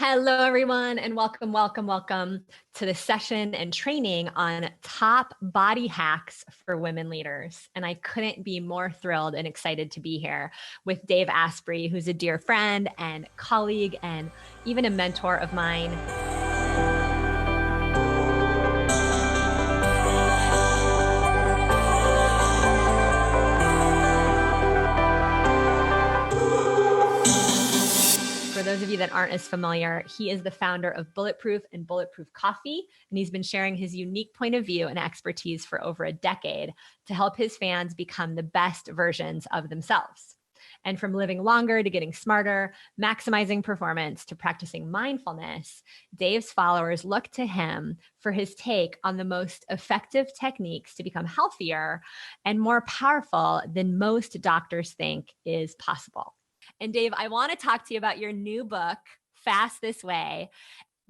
Hello, everyone, and welcome, welcome, welcome to the session and training on top body hacks for women leaders. And I couldn't be more thrilled and excited to be here with Dave Asprey, who's a dear friend and colleague and even a mentor of mine. For those of you that aren't as familiar, he is the founder of Bulletproof and Bulletproof Coffee, and he's been sharing his unique point of view and expertise for over a decade to help his fans become the best versions of themselves. And from living longer to getting smarter, maximizing performance to practicing mindfulness, Dave's followers look to him for his take on the most effective techniques to become healthier and more powerful than most doctors think is possible. And Dave, I want to talk to you about your new book, Fast This Way,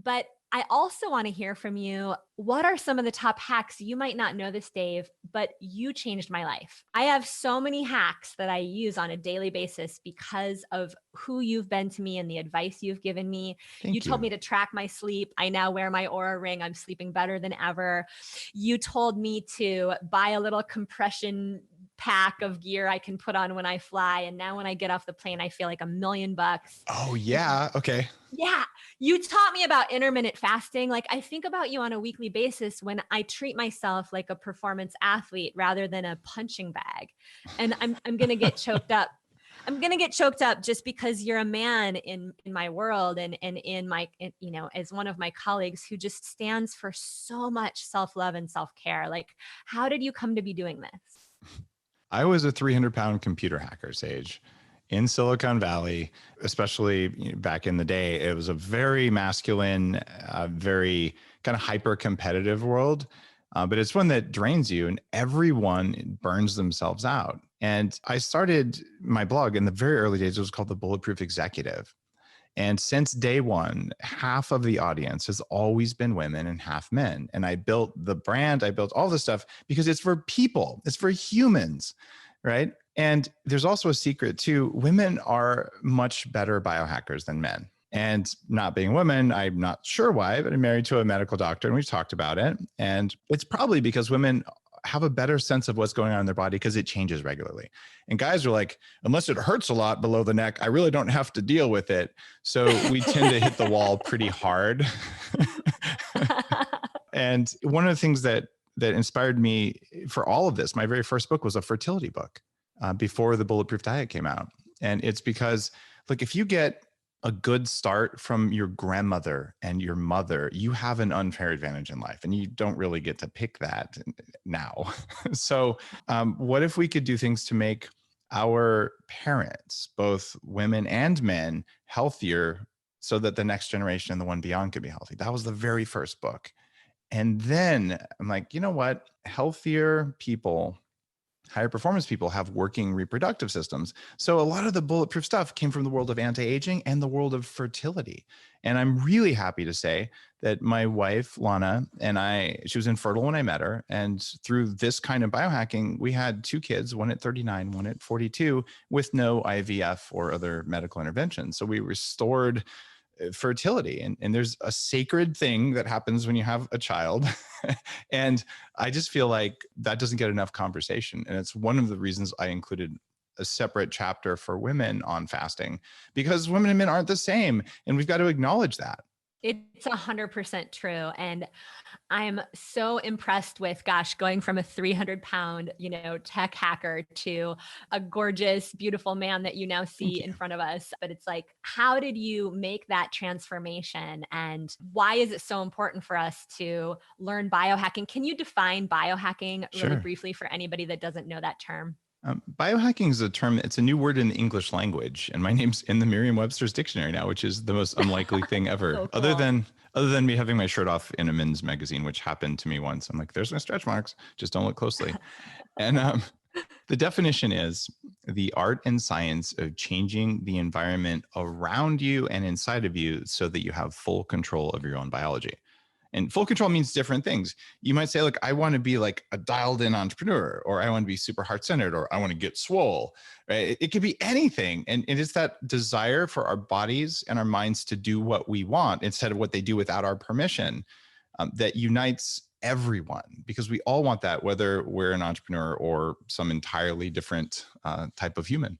but I also want to hear from you. What are some of the top hacks? You might not know this, Dave, but you changed my life. I have so many hacks that I use on a daily basis because of who you've been to me and the advice you've given me. You told me to track my sleep. I now wear my Oura ring. I'm sleeping better than ever. You told me to buy a little compression pack of gear I can put on when I fly. And now when I get off the plane, I feel like $1,000,000. Oh yeah. Okay. Yeah. You taught me about intermittent fasting. Like I think about you on a weekly basis when I treat myself like a performance athlete rather than a punching bag. And I'm going to get choked up. I'm going to get choked up just because you're a man in my world and in my, as one of my colleagues who just stands for so much self-love and self-care. Like, how did you come to be doing this? I was a 300-pound computer hacker, Sage, in Silicon Valley, especially back in the day. It was a very masculine, very kind of hyper-competitive world, but it's one that drains you and everyone burns themselves out. And I started my blog in the very early days. It was called the Bulletproof Executive. And since day one, half of the audience has always been women and half men. And I built the brand, I built all this stuff because it's for people, it's for humans, right? And there's also a secret too. Women are much better biohackers than men. And not being women, I'm not sure why, but I'm married to a medical doctor and we've talked about it. And it's probably because women have a better sense of what's going on in their body because it changes regularly. And guys are like, unless it hurts a lot below the neck, I really don't have to deal with it. So we tend to hit the wall pretty hard. And one of the things that inspired me for all of this, my very first book was a fertility book before the Bulletproof diet came out. And it's because, look, if you get a good start from your grandmother and your mother, you have an unfair advantage in life and you don't really get to pick that now. So what if we could do things to make our parents, both women and men, healthier so that the next generation and the one beyond could be healthy? That was the very first book. And then I'm like, you know what? Healthier people, higher performance people have working reproductive systems. So a lot of the bulletproof stuff came from the world of anti-aging and the world of fertility. And I'm really happy to say that my wife, Lana, and she was infertile when I met her. And through this kind of biohacking, we had 2 kids, one at 39, one at 42, with no IVF or other medical intervention. So we restored fertility. And there's a sacred thing that happens when you have a child. And I just feel like that doesn't get enough conversation. And it's one of the reasons I included a separate chapter for women on fasting, because women and men aren't the same. And we've got to acknowledge that. It's 100% true. And I'm so impressed with, going from a 300-pound, tech hacker to a gorgeous, beautiful man that you now see in front of us. But it's like, how did you make that transformation? And why is it so important for us to learn biohacking? Can you define biohacking really briefly for anybody that doesn't know that term? Biohacking is a term, it's a new word in the English language. And my name's in the Merriam-Webster's dictionary now, which is the most unlikely thing ever. So cool. Other than me having my shirt off in a men's magazine, which happened to me once. I'm like, there's my stretch marks, just don't look closely. And the definition is the art and science of changing the environment around you and inside of you so that you have full control of your own biology. And full control means different things. You might say, look, I want to be like a dialed in entrepreneur, or I want to be super heart centered, or I want to get swole, right? It could be anything. And it's that desire for our bodies and our minds to do what we want instead of what they do without our permission, that unites everyone, because we all want that, whether we're an entrepreneur or some entirely different type of human.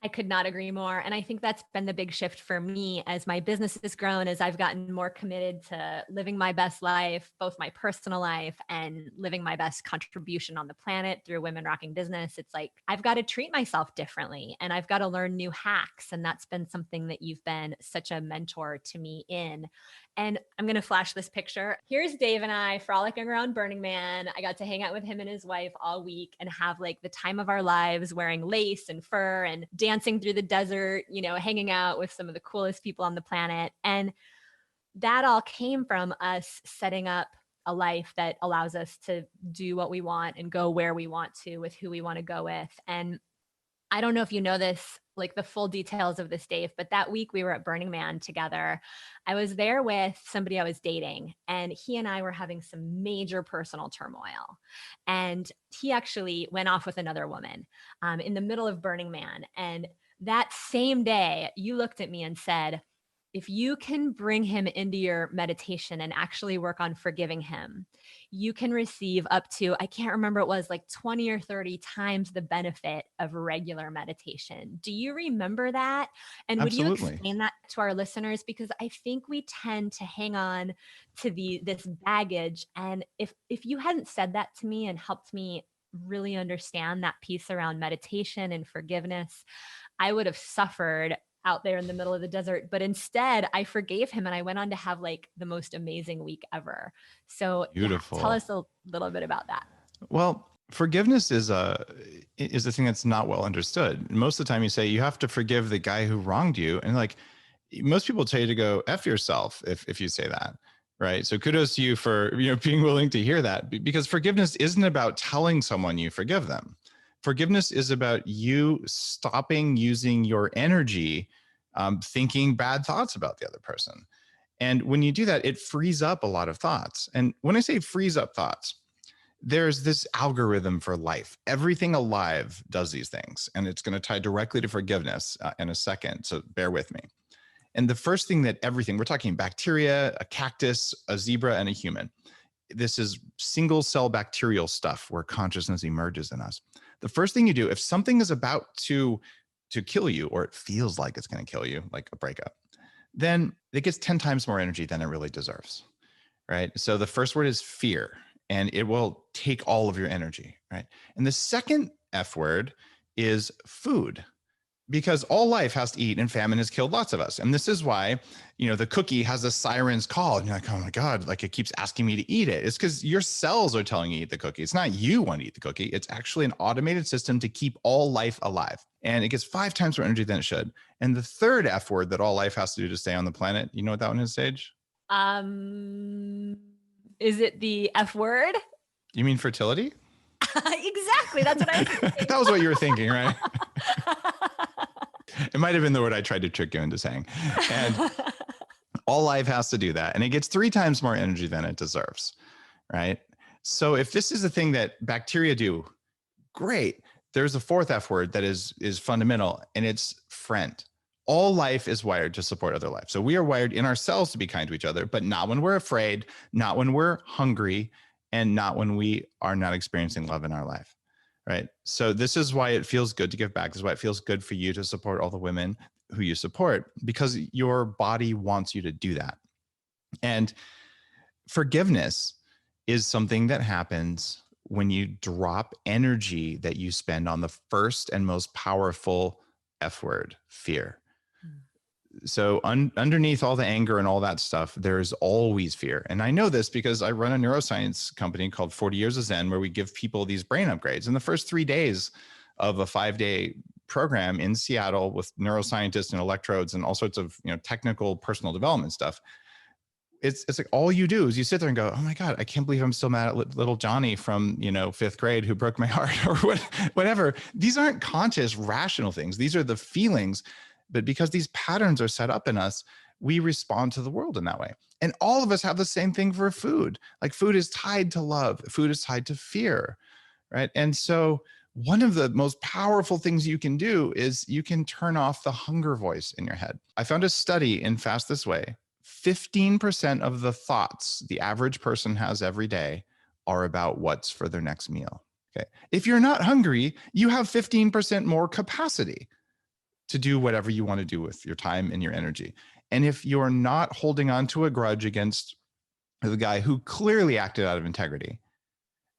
I could not agree more. And I think that's been the big shift for me as my business has grown, as I've gotten more committed to living my best life, both my personal life and living my best contribution on the planet through Women Rocking Business. It's like, I've got to treat myself differently and I've got to learn new hacks. And that's been something that you've been such a mentor to me in. And I'm going to flash this picture. Here's Dave and I frolicking around Burning Man. I got to hang out with him and his wife all week and have like the time of our lives, wearing lace and fur and dancing through the desert, you know, hanging out with some of the coolest people on the planet. And that all came from us setting up a life that allows us to do what we want and go where we want to with who we want to go with. And I don't know if you know this, like the full details of this, Dave, but that week we were at Burning Man together. I was there with somebody I was dating, and he and I were having some major personal turmoil. And he actually went off with another woman in the middle of Burning Man. And that same day, you looked at me and said, if you can bring him into your meditation and actually work on forgiving him, you can receive up to, I can't remember, it was like 20 or 30 times the benefit of regular meditation. Do you remember that? And would you Absolutely. explain that to our listeners? Because I think we tend to hang on to this baggage. And if you hadn't said that to me and helped me really understand that piece around meditation and forgiveness, I would have suffered out there in the middle of the desert. But instead, I forgave him and I went on to have like the most amazing week ever. So Beautiful. yeah, tell us a little bit about that. Well, forgiveness is a thing that's not well understood. Most of the time you say you have to forgive the guy who wronged you. And like most people tell you to go F yourself if you say that. Right. So kudos to you for, being willing to hear that, because forgiveness isn't about telling someone you forgive them. Forgiveness is about you stopping using your energy thinking bad thoughts about the other person. And when you do that, it frees up a lot of thoughts. And when I say frees up thoughts, there's this algorithm for life. Everything alive does these things, and it's going to tie directly to forgiveness in a second. So bear with me. And the first thing that we're talking bacteria, a cactus, a zebra, and a human. This is single cell bacterial stuff where consciousness emerges in us. The first thing you do, if something is about to kill you, or it feels like it's going to kill you, like a breakup, then it gets 10 times more energy than it really deserves, right? So the first word is fear, and it will take all of your energy, right? And the second F word is food, because all life has to eat, and famine has killed lots of us. And this is why, the cookie has a siren's call, and you're like, oh my God, like it keeps asking me to eat it. It's because your cells are telling you to eat the cookie. It's not you want to eat the cookie. It's actually an automated system to keep all life alive. And it gets 5 times more energy than it should. And the third F word that all life has to do to stay on the planet, you know what that one is, Sage? Is it the F word? You mean fertility? Exactly. That's what I was thinking. That was what you were thinking, right? It might have been the word I tried to trick you into saying. And all life has to do that. And it gets 3 times more energy than it deserves, right? So if this is the thing that bacteria do, great. There's a fourth F word that is fundamental, and it's friend. All life is wired to support other life. So we are wired in ourselves to be kind to each other, but not when we're afraid, not when we're hungry, and not when we are not experiencing love in our life. Right. So this is why it feels good to give back. This is why it feels good for you to support all the women who you support, because your body wants you to do that. And forgiveness is something that happens when you drop energy that you spend on the first and most powerful F word, fear. So underneath all the anger and all that stuff, there's always fear. And I know this because I run a neuroscience company called 40 Years of Zen, where we give people these brain upgrades. In the first 3 days of a 5-day program in Seattle with neuroscientists and electrodes and all sorts of technical personal development stuff, it's like all you do is you sit there and go, oh my God, I can't believe I'm still mad at little Johnny from 5th grade who broke my heart, or whatever. These aren't conscious, rational things. These are the feelings. But because these patterns are set up in us, we respond to the world in that way. And all of us have the same thing for food. Like food is tied to love, food is tied to fear, right? And so one of the most powerful things you can do is you can turn off the hunger voice in your head. I found a study in Fast This Way. 15% of the thoughts the average person has every day are about what's for their next meal. Okay. If you're not hungry, you have 15% more capacity to do whatever you want to do with your time and your energy. And if you're not holding on to a grudge against the guy who clearly acted out of integrity,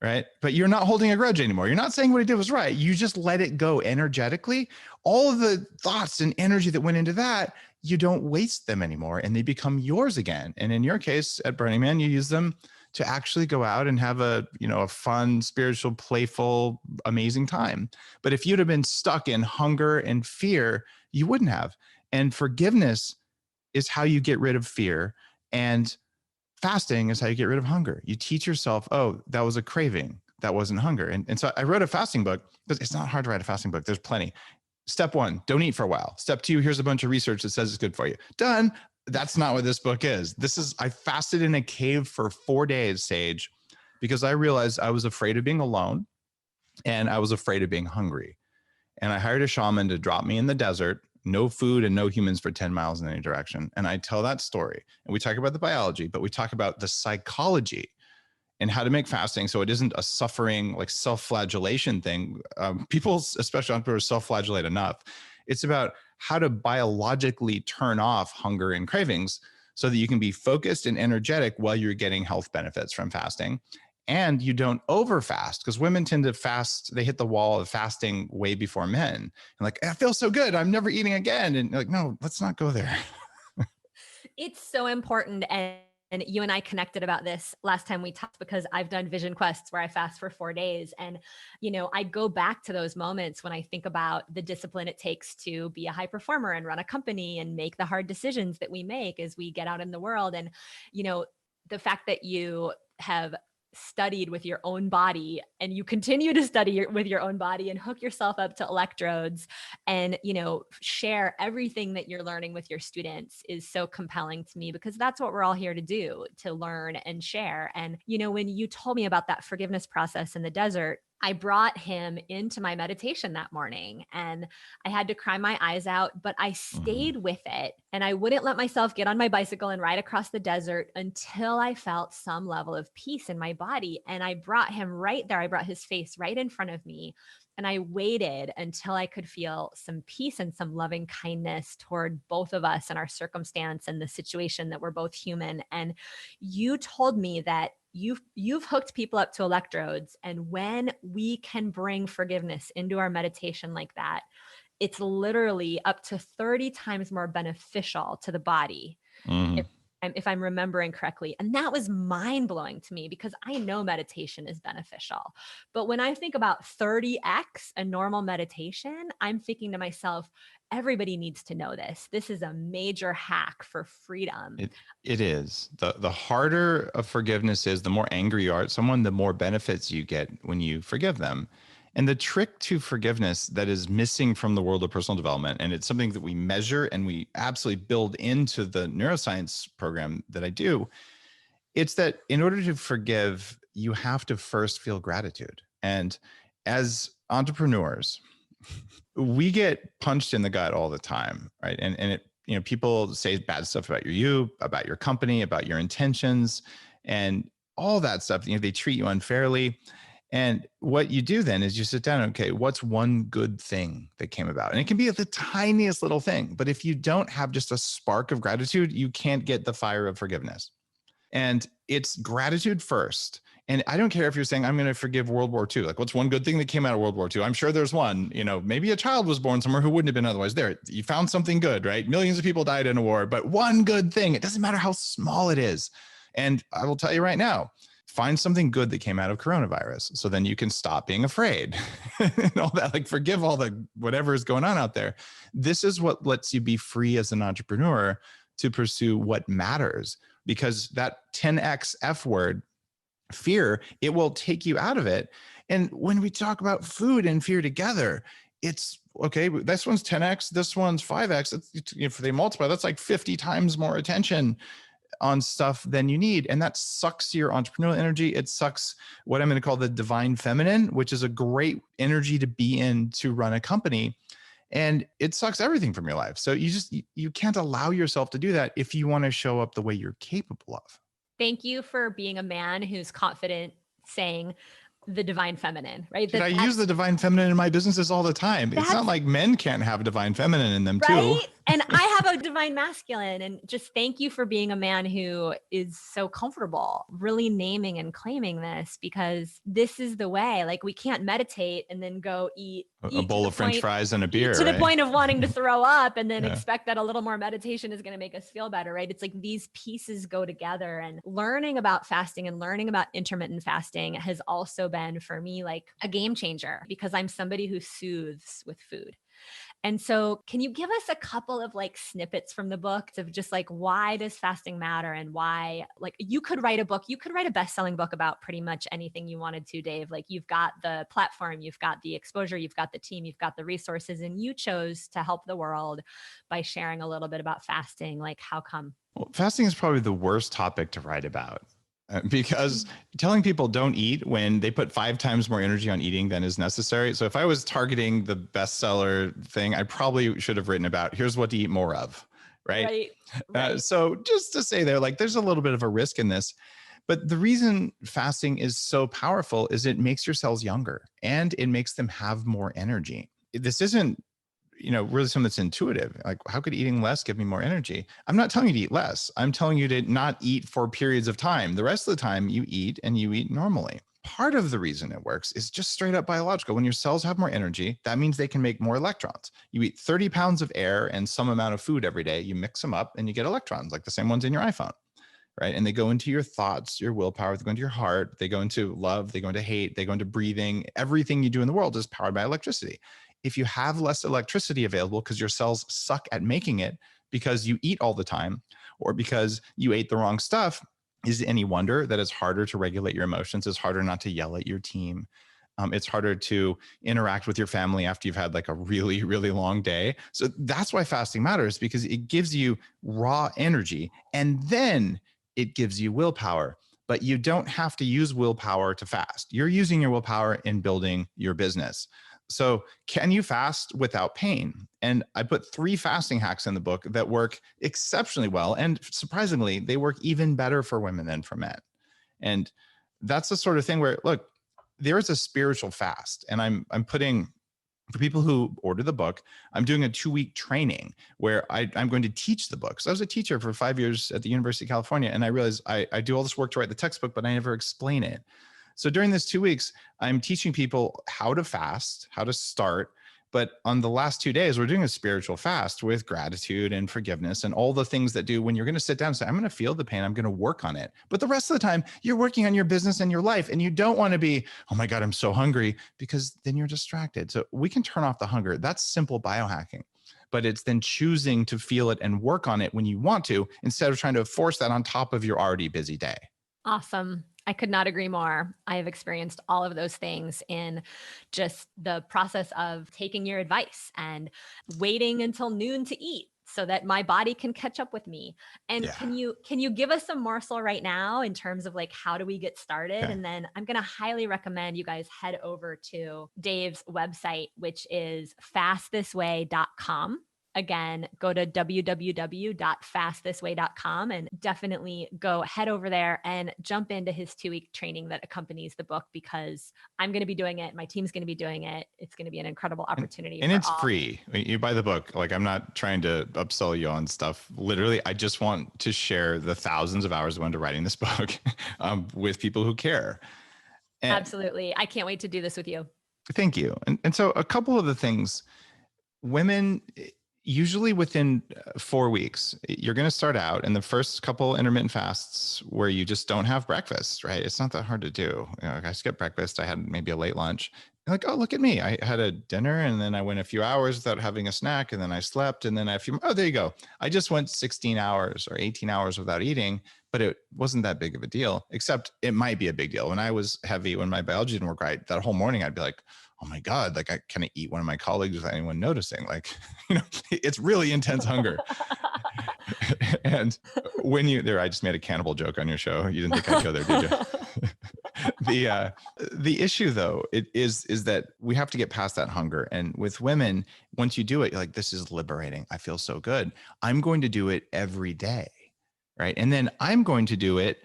right? But you're not holding a grudge anymore. You're not saying what he did was right. You just let it go energetically. All of the thoughts and energy that went into that, you don't waste them anymore and they become yours again. And in your case at Burning Man, you use them to actually go out and have a fun, spiritual, playful, amazing time. But if you'd have been stuck in hunger and fear, you wouldn't have. And forgiveness is how you get rid of fear. And fasting is how you get rid of hunger. You teach yourself, oh, that was a craving. That wasn't hunger. And so I wrote a fasting book because it's not hard to write a fasting book. There's plenty. Step 1, don't eat for a while. Step 2, here's a bunch of research that says it's good for you. Done. That's not what this book is. I fasted in a cave for 4 days, Sage, because I realized I was afraid of being alone and I was afraid of being hungry. And I hired a shaman to drop me in the desert, no food and no humans for 10 miles in any direction. And I tell that story and we talk about the biology, but we talk about the psychology and how to make fasting so it isn't a suffering, like self-flagellation thing. People, especially entrepreneurs, self-flagellate enough. It's about how to biologically turn off hunger and cravings so that you can be focused and energetic while you're getting health benefits from fasting. And you don't overfast, because women tend to fast. They hit the wall of fasting way before men. And like, I feel so good, I'm never eating again. And like, no, let's not go there. It's so important. And you and I connected about this last time we talked, because I've done vision quests where I fast for 4 days. And, I go back to those moments when I think about the discipline it takes to be a high performer and run a company and make the hard decisions that we make as we get out in the world. And, the fact that you have studied with your own body and you continue to study with your own body and hook yourself up to electrodes and, share everything that you're learning with your students is so compelling to me, because that's what we're all here to do, to learn and share. And, when you told me about that forgiveness process in the desert, I brought him into my meditation that morning and I had to cry my eyes out, but I stayed with it and I wouldn't let myself get on my bicycle and ride across the desert until I felt some level of peace in my body. And I brought him right there. I brought his face right in front of me. And I waited until I could feel some peace and some loving kindness toward both of us and our circumstance and the situation that we're both human. And you told me that you've hooked people up to electrodes. And when we can bring forgiveness into our meditation like that, it's literally up to 30 times more beneficial to the body. If I'm remembering correctly. And that was mind blowing to me, because I know meditation is beneficial. But when I think about 30x a normal meditation, I'm thinking to myself, everybody needs to know this. This is a major hack for freedom. It is. The harder of forgiveness is, the more angry you are at someone, the more benefits you get when you forgive them. And the trick to forgiveness that is missing from the world of personal development, and it's something that we measure and we absolutely build into the neuroscience program that I do, it's that in order to forgive, you have to first feel gratitude. And as entrepreneurs, we get punched in the gut all the time, right? And it, people say bad stuff about you, about your company, about your intentions, and all that stuff. They treat you unfairly. And what you do then is you sit down and, okay, what's one good thing that came about? And it can be the tiniest little thing, but if you don't have just a spark of gratitude, you can't get the fire of forgiveness. And it's gratitude first. And I don't care if you're saying, I'm going to forgive World War II. Like, what's one good thing that came out of World War II? I'm sure there's one. Maybe a child was born somewhere who wouldn't have been otherwise there. You found something good, right? Millions of people died in a war, but one good thing. It doesn't matter how small it is. And I will tell you right now, find something good that came out of coronavirus. So then you can stop being afraid and all that, like forgive all the whatever is going on out there. This is what lets you be free as an entrepreneur to pursue what matters, because that 10x F word, fear, it will take you out of it. And when we talk about food and fear together, it's okay, this one's 10x, this one's 5x. If they multiply, that's like 50 times more attention on stuff than you need. And that sucks your entrepreneurial energy. It sucks what I'm going to call the divine feminine, which is a great energy to be in to run a company. And it sucks everything from your life. So you can't allow yourself to do that if you want to show up the way you're capable of. Thank you for being a man who's confident saying the divine feminine, right? Dude, I use the divine feminine in my businesses all the time. It's not like men can't have divine feminine in them too. And I have a divine masculine. And just thank you for being a man who is so comfortable really naming and claiming this, because this is the way. Like, we can't meditate and then go eat a bowl of French fries and a beer, to the point of wanting to throw up, and then expect that a little more meditation is going to make us feel better, right? It's like these pieces go together, and learning about fasting and learning about intermittent fasting has also been for me like a game changer, because I'm somebody who soothes with food. And so can you give us a couple of like snippets from the book of just like, why does fasting matter, and why, like, you could write a book, you could write a best-selling book about pretty much anything you wanted to, Dave. Like, you've got the platform, you've got the exposure, you've got the team, you've got the resources, and you chose to help the world by sharing a little bit about fasting. Like, how come? Well, fasting is probably the worst topic to write about. Because telling people don't eat when they put 5 times more energy on eating than is necessary. So if I was targeting the bestseller thing, I probably should have written about here's what to eat more of, right? So just to say there, like, there's a little bit of a risk in this. But the reason fasting is so powerful is it makes your cells younger and it makes them have more energy. This isn't really something that's intuitive. Like, how could eating less give me more energy? I'm not telling you to eat less. I'm telling you to not eat for periods of time. The rest of the time you eat, and you eat normally. Part of the reason it works is just straight up biological. When your cells have more energy, that means they can make more electrons. You eat 30 pounds of air and some amount of food every day. You mix them up and you get electrons, like the same ones in your iPhone, right? And they go into your thoughts, your willpower, they go into your heart, they go into love, they go into hate, they go into breathing. Everything you do in the world is powered by electricity. If you have less electricity available because your cells suck at making it because you eat all the time, or because you ate the wrong stuff, is it any wonder that it's harder to regulate your emotions? It's harder not to yell at your team. It's harder to interact with your family after you've had like a really, really long day. So that's why fasting matters, because it gives you raw energy and then it gives you willpower. But you don't have to use willpower to fast. You're using your willpower in building your business. So can you fast without pain? And I put 3 fasting hacks in the book that work exceptionally well. And surprisingly, they work even better for women than for men. And that's the sort of thing where, look, there is a spiritual fast. And I'm putting, for people who order the book, I'm doing a 2-week training where I'm going to teach the book. So I was a teacher for 5 years at the University of California. And I realized I do all this work to write the textbook, but I never explain it. So during this 2 weeks, I'm teaching people how to fast, how to start. But on the last 2 days, we're doing a spiritual fast with gratitude and forgiveness and all the things that do when you're going to sit down and say, I'm going to feel the pain, I'm going to work on it. But the rest of the time, you're working on your business and your life, and you don't want to be, oh my God, I'm so hungry, because then you're distracted. So we can turn off the hunger. That's simple biohacking. But it's then choosing to feel it and work on it when you want to, instead of trying to force that on top of your already busy day. Awesome. I could not agree more. I have experienced all of those things in just the process of taking your advice and waiting until noon to eat so that my body can catch up with me. And can you give us a morsel right now in terms of like, how do we get started? Okay. And then I'm going to highly recommend you guys head over to Dave's website, which is fastthisway.com. Again, go to www.fastthisway.com and definitely go head over there and jump into his 2-week training that accompanies the book, because I'm going to be doing it. My team's going to be doing it. It's going to be an incredible opportunity. And it's free. You buy the book. Like, I'm not trying to upsell you on stuff. Literally, I just want to share the thousands of hours I went into writing this book with people who care. And absolutely. I can't wait to do this with you. Thank you. And so a couple of the things, women, usually within 4 weeks, you're going to start out in the first couple intermittent fasts where you just don't have breakfast, right? It's not that hard to do. I skipped breakfast. I had maybe a late lunch. Like, oh, look at me. I had a dinner and then I went a few hours without having a snack and then I slept and then oh, there you go. I just went 16 hours or 18 hours without eating, but it wasn't that big of a deal, except it might be a big deal. When I was heavy, when my biology didn't work right, that whole morning I'd be like, oh my God, like I kind of eat one of my colleagues without anyone noticing. Like, it's really intense hunger. And when I just made a cannibal joke on your show. You didn't think I'd go there, did you? The issue though, is that we have to get past that hunger. And with women, once you do it, you're like, this is liberating. I feel so good. I'm going to do it every day. Right. And then I'm going to do it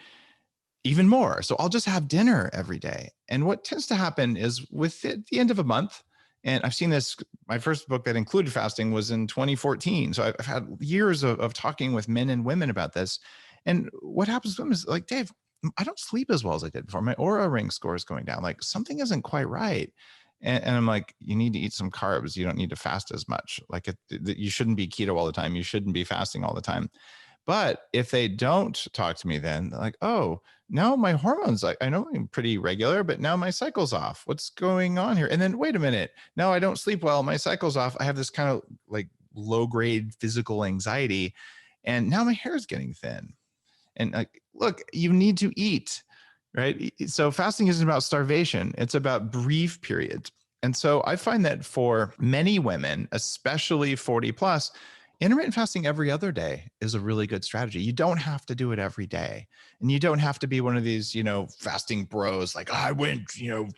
even more. So I'll just have dinner every day. And what tends to happen is with the end of a month, and I've seen this, my first book that included fasting was in 2014. So I've had years of talking with men and women about this. And what happens to them is like, Dave, I don't sleep as well as I did before. My Aura Ring score is going down. Like something isn't quite right. And I'm like, you need to eat some carbs. You don't need to fast as much. Like you shouldn't be keto all the time. You shouldn't be fasting all the time. But if they don't talk to me, then they're like, oh, now my hormones, I know I'm pretty regular, but now my cycle's off. What's going on here? And then wait a minute. Now I don't sleep well. My cycle's off. I have this kind of like low grade physical anxiety. And now my hair is getting thin. And like, look, you need to eat, right? So fasting isn't about starvation. It's about brief periods. And so I find that for many women, especially 40 plus, intermittent fasting every other day is a really good strategy. You don't have to do it every day. And you don't have to be one of these, fasting bros, like, I went,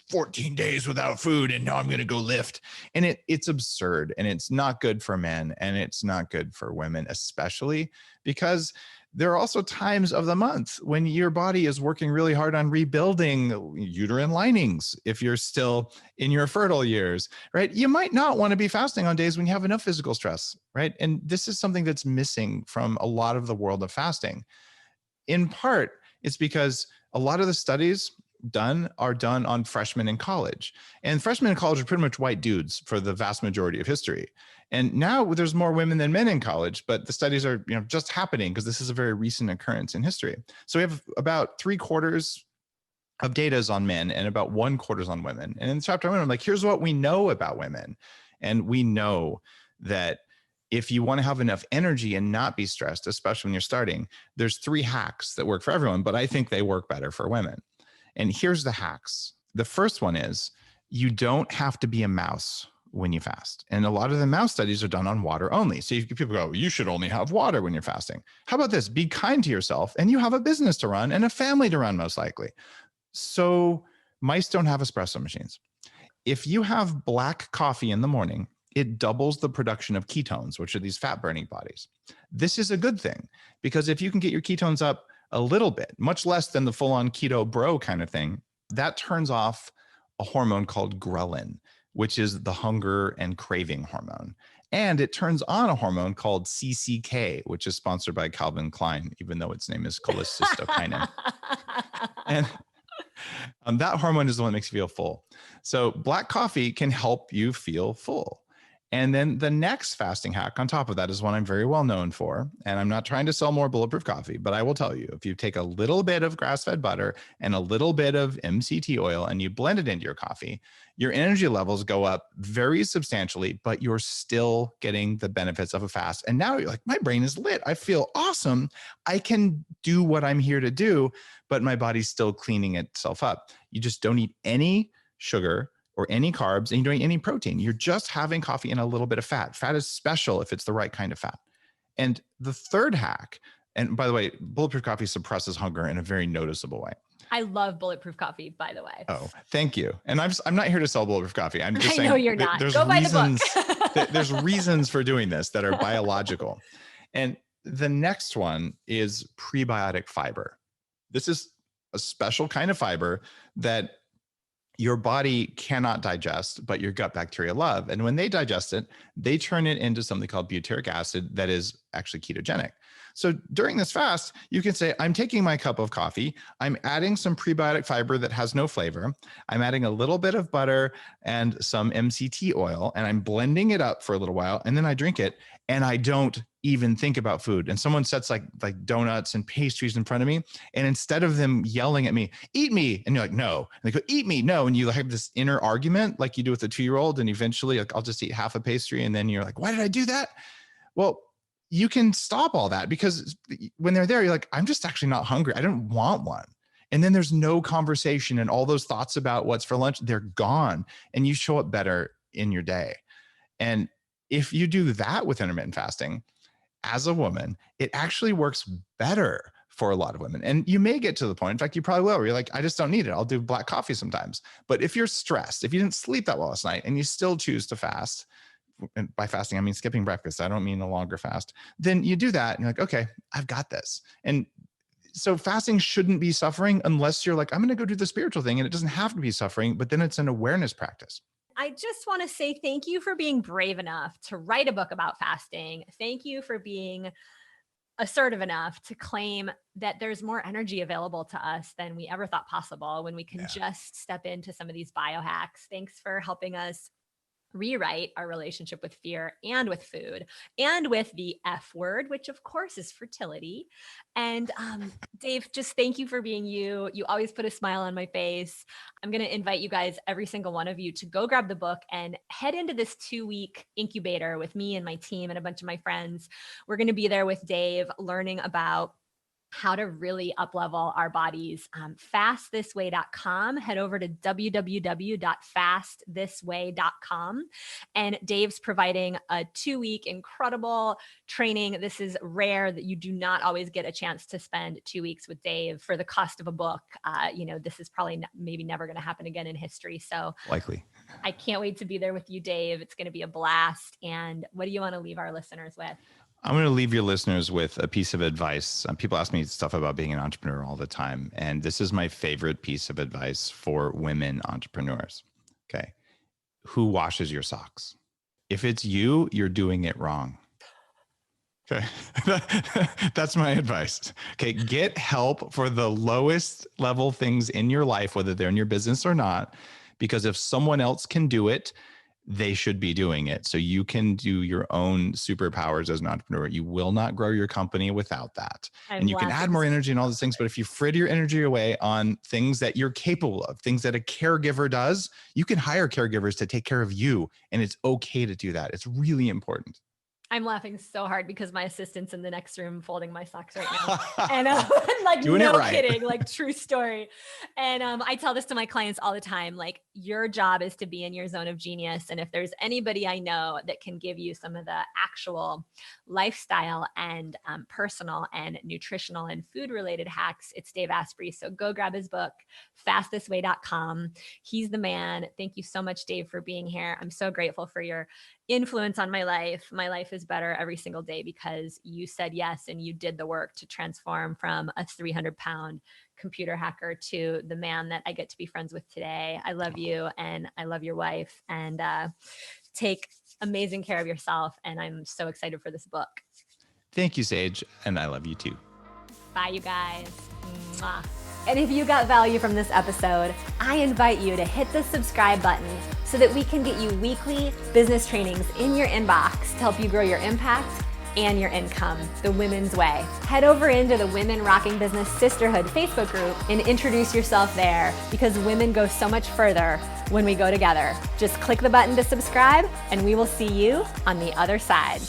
14 days without food and now I'm going to go lift. And it's absurd and it's not good for men and it's not good for women, especially because there are also times of the month when your body is working really hard on rebuilding uterine linings. If you're still in your fertile years, right? You might not want to be fasting on days when you have enough physical stress, right? And this is something that's missing from a lot of the world of fasting. In part, it's because a lot of the studies are done on freshmen in college. And freshmen in college are pretty much white dudes for the vast majority of history. And now there's more women than men in college, but the studies are just happening because this is a very recent occurrence in history. So we have about 3/4 of data is on men and about 1/4 is on women. And in chapter 1, I'm like, here's what we know about women. And we know that if you want to have enough energy and not be stressed, especially when you're starting, there's 3 hacks that work for everyone, but I think they work better for women. And here's the hacks. The first one is you don't have to be a mouse when you fast. And a lot of the mouse studies are done on water only. So people go, you should only have water when you're fasting. How about this? Be kind to yourself and you have a business to run and a family to run most likely. So mice don't have espresso machines. If you have black coffee in the morning, it doubles the production of ketones, which are these fat burning bodies. This is a good thing because if you can get your ketones up a little bit, much less than the full on keto bro kind of thing, that turns off a hormone called ghrelin, which is the hunger and craving hormone. And it turns on a hormone called CCK, which is sponsored by Calvin Klein, even though its name is cholecystokinin. And that hormone is the one that makes you feel full. So black coffee can help you feel full. And then the next fasting hack on top of that is one I'm very well known for. And I'm not trying to sell more Bulletproof coffee, but I will tell you, if you take a little bit of grass-fed butter and a little bit of MCT oil and you blend it into your coffee, your energy levels go up very substantially, but you're still getting the benefits of a fast. And now you're like, my brain is lit. I feel awesome. I can do what I'm here to do, but my body's still cleaning itself up. You just don't eat any sugar or any carbs, and you don't eat any protein. You're just having coffee and a little bit of fat. Fat is special if it's the right kind of fat. And the third hack, and by the way, Bulletproof coffee suppresses hunger in a very noticeable way. I love Bulletproof coffee, by the way. Oh, thank you. And I'm not here to sell Bulletproof coffee. I'm just saying. I know you're not. Go buy the book. There's reasons for doing this that are biological. And the next one is prebiotic fiber. This is a special kind of fiber that your body cannot digest, but your gut bacteria love. And when they digest it, they turn it into something called butyric acid that is actually ketogenic. So during this fast, you can say, I'm taking my cup of coffee, I'm adding some prebiotic fiber that has no flavor, I'm adding a little bit of butter and some MCT oil, and I'm blending it up for a little while, and then I drink it, and I don't even think about food. And someone sets like donuts and pastries in front of me. And instead of them yelling at me, eat me. And you're like, no. And they go, eat me. No. And you have this inner argument like you do with a 2-year-old. And eventually like, I'll just eat half a pastry. And then you're like, why did I do that? Well, you can stop all that because when they're there, you're like, I'm just actually not hungry. I don't want one. And then there's no conversation and all those thoughts about what's for lunch, they're gone. And you show up better in your day. And if you do that with intermittent fasting, as a woman, it actually works better for a lot of women. And you may get to the point, in fact, you probably will, where you're like, I just don't need it. I'll do black coffee sometimes. But if you're stressed, if you didn't sleep that well last night and you still choose to fast, and by fasting, I mean skipping breakfast, I don't mean a longer fast, then you do that and you're like, okay, I've got this. And so fasting shouldn't be suffering unless you're like, I'm going to go do the spiritual thing, and it doesn't have to be suffering, but then it's an awareness practice. I just want to say thank you for being brave enough to write a book about fasting. Thank you for being assertive enough to claim that there's more energy available to us than we ever thought possible when we can just step into some of these biohacks. Thanks for helping us rewrite our relationship with fear and with food and with the F word, which of course is fertility. And Dave, just thank you for being you. You always put a smile on my face. I'm going to invite you guys, every single one of you, to go grab the book and head into this 2-week incubator with me and my team and a bunch of my friends. We're going to be there with Dave learning about how to really up-level our bodies. Fastthisway.com. Head over to www.fastthisway.com. And Dave's providing a 2-week incredible training. This is rare that you do not always get a chance to spend 2 weeks with Dave for the cost of a book. This is probably maybe never going to happen again in history. So likely. I can't wait to be there with you, Dave. It's going to be a blast. And what do you want to leave our listeners with? I'm going to leave your listeners with a piece of advice. People ask me stuff about being an entrepreneur all the time. And this is my favorite piece of advice for women entrepreneurs. Okay. Who washes your socks? If it's you, you're doing it wrong. Okay. That's my advice. Okay. Get help for the lowest level things in your life, whether they're in your business or not, because if someone else can do it, they should be doing it. So you can do your own superpowers as an entrepreneur. You will not grow your company without that. And you can add more energy and all these things. But if you fritter your energy away on things that you're capable of, things that a caregiver does, you can hire caregivers to take care of you. And it's okay to do that. It's really important. I'm laughing so hard because my assistant's in the next room folding my socks right now. And like, doing no kidding, like true story. And I tell this to my clients all the time, like your job is to be in your zone of genius. And if there's anybody I know that can give you some of the actual lifestyle and personal and nutritional and food related hacks, it's Dave Asprey. So go grab his book, fastthisway.com. He's the man. Thank you so much, Dave, for being here. I'm so grateful for your influence on my life. My life is better every single day because you said yes and you did the work to transform from a 300-pound computer hacker to the man that I get to be friends with today. I love you and I love your wife, and take amazing care of yourself. And I'm so excited for this book. Thank you, Sage. And I love you too. Bye, you guys. Mwah. And if you got value from this episode, I invite you to hit the subscribe button so that we can get you weekly business trainings in your inbox to help you grow your impact and your income the women's way. Head over into the Women Rocking Business Sisterhood Facebook group and introduce yourself there, because women go so much further when we go together. Just click the button to subscribe and we will see you on the other side.